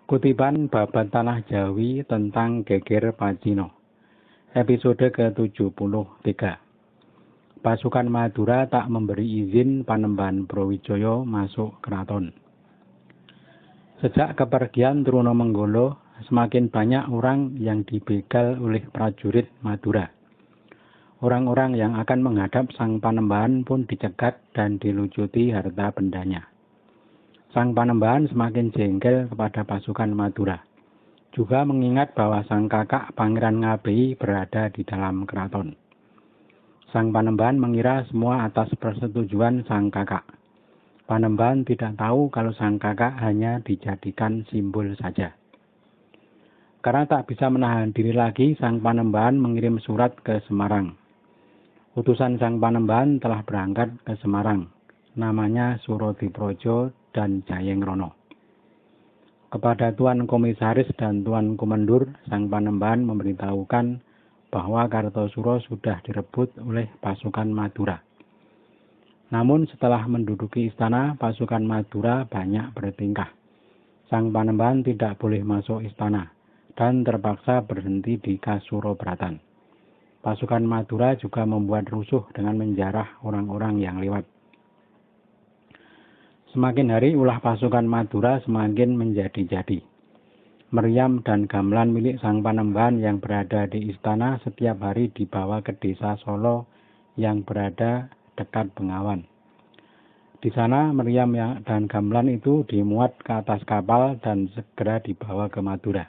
Kutipan Babat Tanah Jawi tentang Geger Pacino. Episode ke-73. Pasukan Madura tak memberi izin Panembahan Brawijaya masuk keraton. Sejak kepergian Trunomenggolo, semakin banyak orang yang dibegal oleh prajurit Madura. Orang-orang yang akan menghadap Sang Panembahan pun dicegat dan dilucuti harta bendanya. Sang Panembahan semakin jengkel kepada pasukan Madura. Juga mengingat bahwa sang kakak Pangeran Ngabei berada di dalam keraton. Sang Panembahan mengira semua atas persetujuan sang kakak. Panembahan tidak tahu kalau sang kakak hanya dijadikan simbol saja. Karena tak bisa menahan diri lagi, sang Panembahan mengirim surat ke Semarang. Utusan sang Panembahan telah berangkat ke Semarang. Namanya Surodiprojo dan Jayengrono. Kepada Tuan Komisaris dan Tuan Kumendur, sang Panembahan memberitahukan bahwa Kartosuro sudah direbut oleh pasukan Madura. Namun setelah menduduki istana, pasukan Madura banyak bertingkah. Sang Panembahan tidak boleh masuk istana dan terpaksa berhenti di Kasurobratan. Pasukan Madura juga membuat rusuh dengan menjarah orang-orang yang lewat. Semakin hari ulah pasukan Madura semakin menjadi-jadi. Meriam dan gamelan milik sang Panembahan yang berada di istana setiap hari dibawa ke desa Solo yang berada dekat Bengawan. Di sana meriam dan gamelan itu dimuat ke atas kapal dan segera dibawa ke Madura.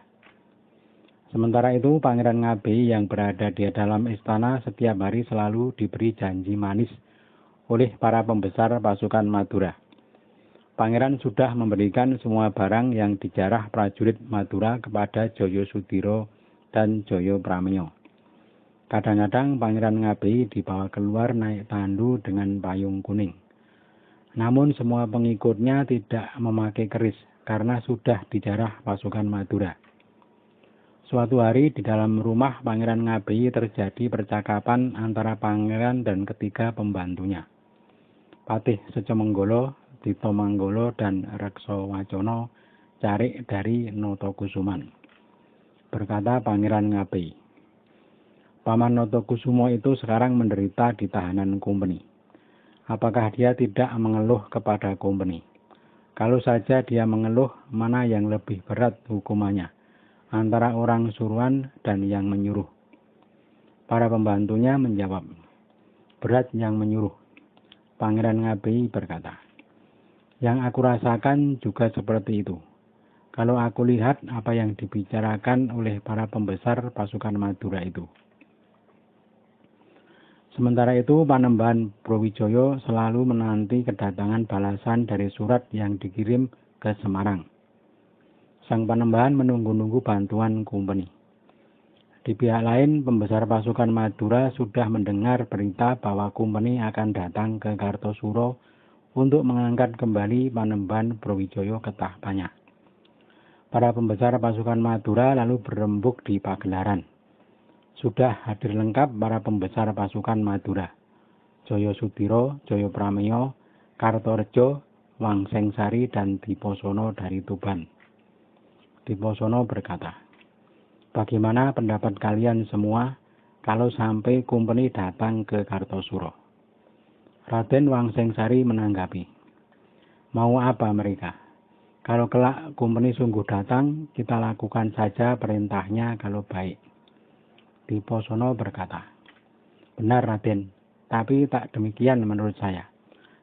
Sementara itu Pangeran Ngabei yang berada di dalam istana setiap hari selalu diberi janji manis oleh para pembesar pasukan Madura. Pangeran sudah memberikan semua barang yang dijarah prajurit Madura kepada Joyo Sudiro dan Joyo Prameyo. Kadang-kadang Pangeran Ngabei dibawa keluar naik tandu dengan payung kuning. Namun semua pengikutnya tidak memakai keris karena sudah dijarah pasukan Madura. Suatu hari di dalam rumah Pangeran Ngabei terjadi percakapan antara pangeran dan ketiga pembantunya. Patih Secomenggolo, Tito Manggolo dan Rekso Wacono cari dari Notokusuman. Berkata Pangeran Ngabei, Paman Notokusumo itu sekarang menderita di tahanan Kumpeni. Apakah dia tidak mengeluh kepada Kumpeni? Kalau saja dia mengeluh, mana yang lebih berat hukumannya, antara orang suruhan dan yang menyuruh? Para pembantunya menjawab, berat yang menyuruh. Pangeran Ngabei berkata, yang aku rasakan juga seperti itu. Kalau aku lihat apa yang dibicarakan oleh para pembesar pasukan Madura itu. Sementara itu Panembahan Brawijaya selalu menanti kedatangan balasan dari surat yang dikirim ke Semarang. Sang Panembahan menunggu-nunggu bantuan Kumpeni. Di pihak lain, pembesar pasukan Madura sudah mendengar berita bahwa Kumpeni akan datang ke Kartosuro untuk mengangkat kembali Panembahan Brawijaya ke tahtanya. Para pembesar pasukan Madura lalu berembuk di pagelaran. Sudah hadir lengkap para pembesar pasukan Madura. Joyo Sudiro, Joyo Prameyo, Kartorejo, Wangsengsari, dan Diposono dari Tuban. Diposono berkata, bagaimana pendapat kalian semua kalau sampai Kumpeni datang ke Kartosuro? Raden Wangsengsari menanggapi, mau apa mereka? Kalau kelak Kumpeni sungguh datang, kita lakukan saja perintahnya kalau baik. Diposono berkata, benar Raden, tapi tak demikian menurut saya.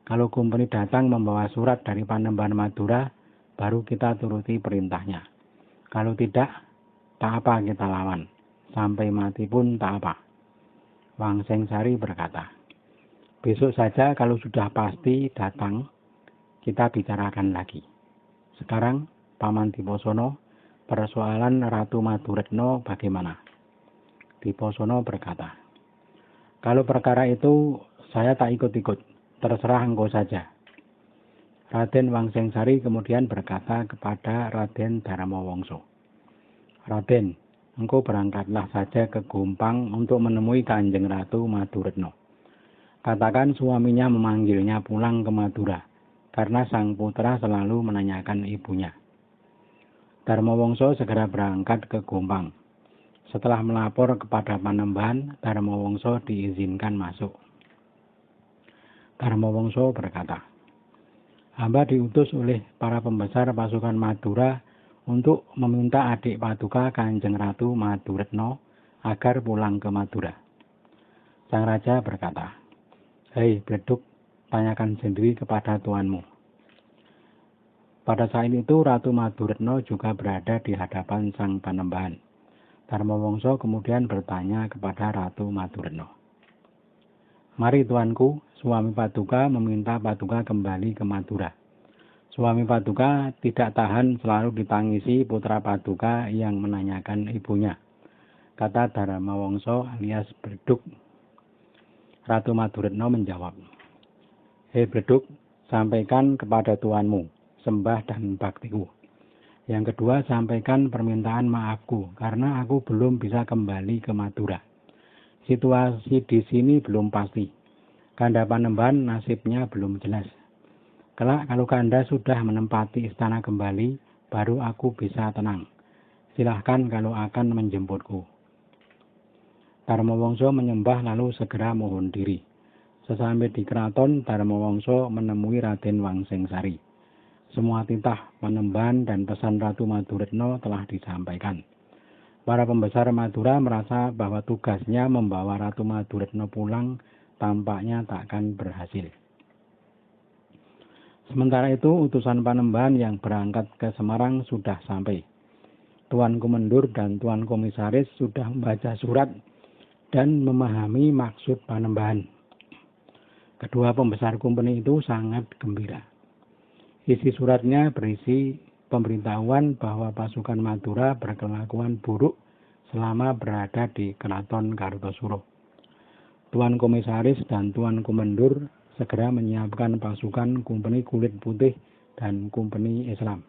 Kalau Kumpeni datang membawa surat dari Panembahan Madura, baru kita turuti perintahnya. Kalau tidak, tak apa kita lawan. Sampai mati pun tak apa. Wangsengsari berkata, besok saja kalau sudah pasti datang, kita bicarakan lagi. Sekarang, Paman Diposono, persoalan Ratu Maduretno bagaimana? Diposono berkata, kalau perkara itu saya tak ikut-ikut, terserah engkau saja. Raden Wangsengsari kemudian berkata kepada Raden Daramawongso, Raden, engkau berangkatlah saja ke Gumpang untuk menemui Kanjeng Ratu Maduretno. Katakan suaminya memanggilnya pulang ke Madura, karena sang putra selalu menanyakan ibunya. Dharmawangsa segera berangkat ke Gompang. Setelah melapor kepada Panembahan, Dharmawangsa diizinkan masuk. Dharmawangsa berkata, "Hamba diutus oleh para pembesar pasukan Madura untuk meminta adik Paduka Kanjeng Ratu Maduretno agar pulang ke Madura." Sang raja berkata, "Hei Bledug, tanyakan sendiri kepada tuanmu." Pada saat itu Ratu Maduretno juga berada di hadapan Sang Panembahan. Dharmawangsa kemudian bertanya kepada Ratu Maduretno, "Mari tuanku, suami Paduka meminta Paduka kembali ke Madura. Suami Paduka tidak tahan selalu ditangisi putra Paduka yang menanyakan ibunya," kata Dharmawangsa alias Bledug. Ratu Maduretno menjawab, "Hei Bledug, sampaikan kepada tuanmu sembah dan baktiku. Yang kedua, sampaikan permintaan maafku karena aku belum bisa kembali ke Madura. Situasi di sini belum pasti. Kanda Panembahan nasibnya belum jelas. Kelak kalau Kanda sudah menempati istana kembali, baru aku bisa tenang. Silahkan kalau akan menjemputku." Dharmawangsa menyembah lalu segera mohon diri. Sesampai di keraton, Dharmawangsa menemui Raden Wangsengsari. Semua titah Panembahan dan pesan Ratu Maduretno telah disampaikan. Para pembesar Madura merasa bahwa tugasnya membawa Ratu Maduretno pulang tampaknya takkan berhasil. Sementara itu, utusan Panembahan yang berangkat ke Semarang sudah sampai. Tuan Kumendur dan Tuan Komisaris sudah membaca surat dan memahami maksud Panembahan. Kedua pembesar kumpeni itu sangat gembira. Isi suratnya berisi pemberitahuan bahwa pasukan Madura berkelakuan buruk selama berada di Keraton Kartosuro. Tuan Komisaris dan Tuan Kumendur segera menyiapkan pasukan kumpeni kulit putih dan kumpeni Islam.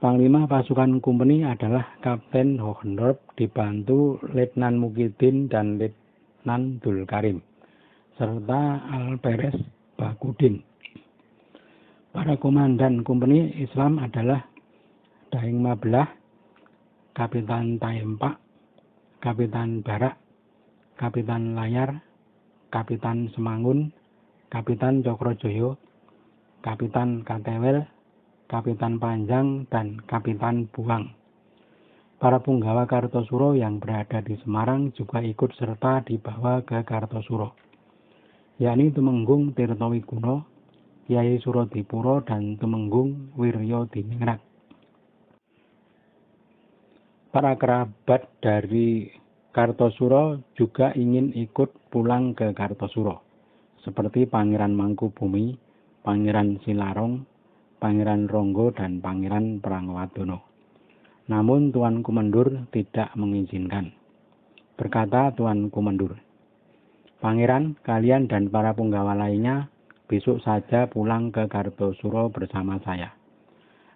Panglima pasukan kumpeni adalah Kapten Hohendorp dibantu Letnan Mukidin dan Letnan Dulkarim, serta Alperes Bakudin. Para komandan kumpeni Islam adalah Daeng Mabelah, Kapitan Taempak, Kapitan Barak, Kapitan Layar, Kapitan Semangun, Kapitan Cokrojoyo, Kapitan Katewel, Kapitan Panjang, dan Kapitan Buang. Para punggawa Kartosuro yang berada di Semarang juga ikut serta dibawa ke Kartosuro, yakni Tumenggung Tirtowiguno, Kyai Surodipuro, dan Tumenggung Wiryo Diningrat. Para kerabat dari Kartosuro juga ingin ikut pulang ke Kartosuro, seperti Pangeran Mangkubumi, Pangeran Silarong, Pangeran Ronggo, dan Pangeran Prangwadono. Namun Tuan Kumendur tidak mengizinkan. Berkata Tuan Kumendur, "Pangeran, kalian dan para punggawa lainnya besok saja pulang ke Kartosuro bersama saya.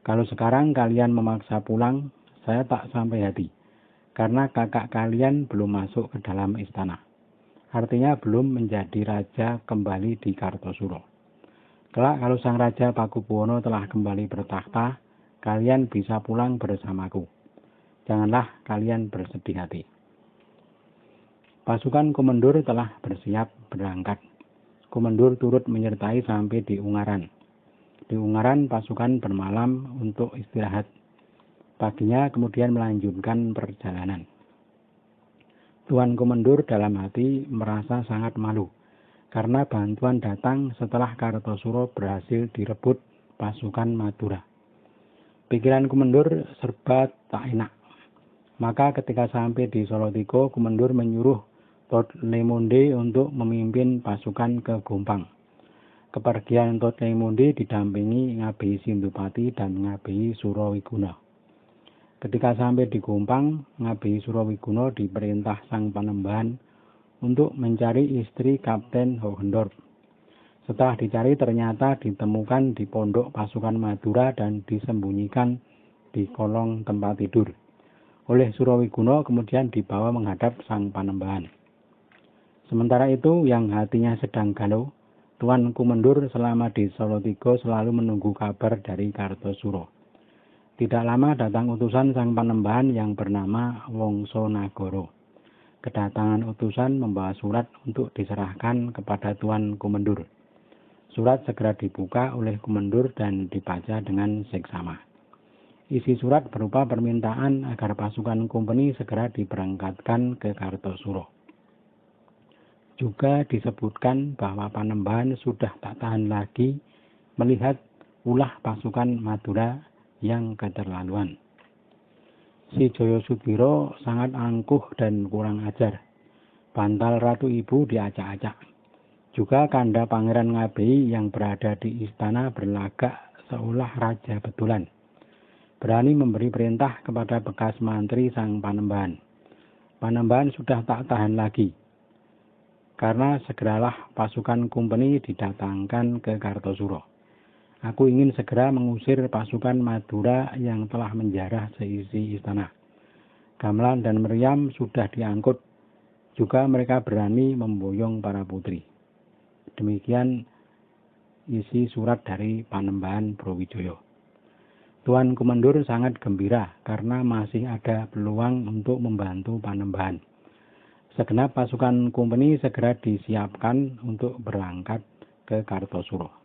Kalau sekarang kalian memaksa pulang, saya tak sampai hati, karena kakak kalian belum masuk ke dalam istana. Artinya belum menjadi raja kembali di Kartosuro. Kelak kalau sang raja Pakubuwono telah kembali bertakhta, kalian bisa pulang bersamaku. Janganlah kalian bersedih hati." Pasukan Kumendur telah bersiap berangkat. Kumendur turut menyertai sampai di Ungaran. Di Ungaran pasukan bermalam untuk istirahat. Paginya kemudian melanjutkan perjalanan. Tuan Kumendur dalam hati merasa sangat malu karena bantuan datang setelah Kartosuro berhasil direbut pasukan Madura. Pikiran Kumendur serba tak enak. Maka ketika sampai di Solotigo, Kumendur menyuruh Totlemonde untuk memimpin pasukan ke Gompang. Kepergian Totlemonde didampingi Ngabei Sindupati dan Ngabei Surawiguno. Ketika sampai di Gompang, Ngabei Surawiguno diperintah Sang Panembahan untuk mencari istri Kapten Hohendorp. Setelah dicari ternyata ditemukan di pondok pasukan Madura dan disembunyikan di kolong tempat tidur. Oleh Surawiguno kemudian dibawa menghadap Sang Panembahan. Sementara itu, yang hatinya sedang galau, Tuan Kumendur selama di Solotigo selalu menunggu kabar dari Kartosuro. Tidak lama datang utusan Sang Panembahan yang bernama Wongsonagara. Kedatangan utusan membawa surat untuk diserahkan kepada Tuan Kumendur. Surat segera dibuka oleh Kumendur dan dibaca dengan seksama. Isi surat berupa permintaan agar pasukan kompeni segera diberangkatkan ke Kartosuro. Juga disebutkan bahwa Panembahan sudah tak tahan lagi melihat ulah pasukan Madura yang keterlaluan. Si Joyo Sudiro sangat angkuh dan kurang ajar. Bantal Ratu Ibu diacak-acak. Juga Kanda Pangeran Ngabei yang berada di istana berlagak seolah raja betulan. Berani memberi perintah kepada bekas mantri Sang Panembahan. Panembahan sudah tak tahan lagi. Karena segeralah pasukan kompeni didatangkan ke Kartosuro. Aku ingin segera mengusir pasukan Madura yang telah menjarah seisi istana. Gamelan dan meriam sudah diangkut. Juga mereka berani memboyong para putri. Demikian isi surat dari Panembahan Brawijaya. Tuan Kumendur sangat gembira karena masih ada peluang untuk membantu Panembahan. Segenap pasukan kompeni segera disiapkan untuk berangkat ke Kartosuro.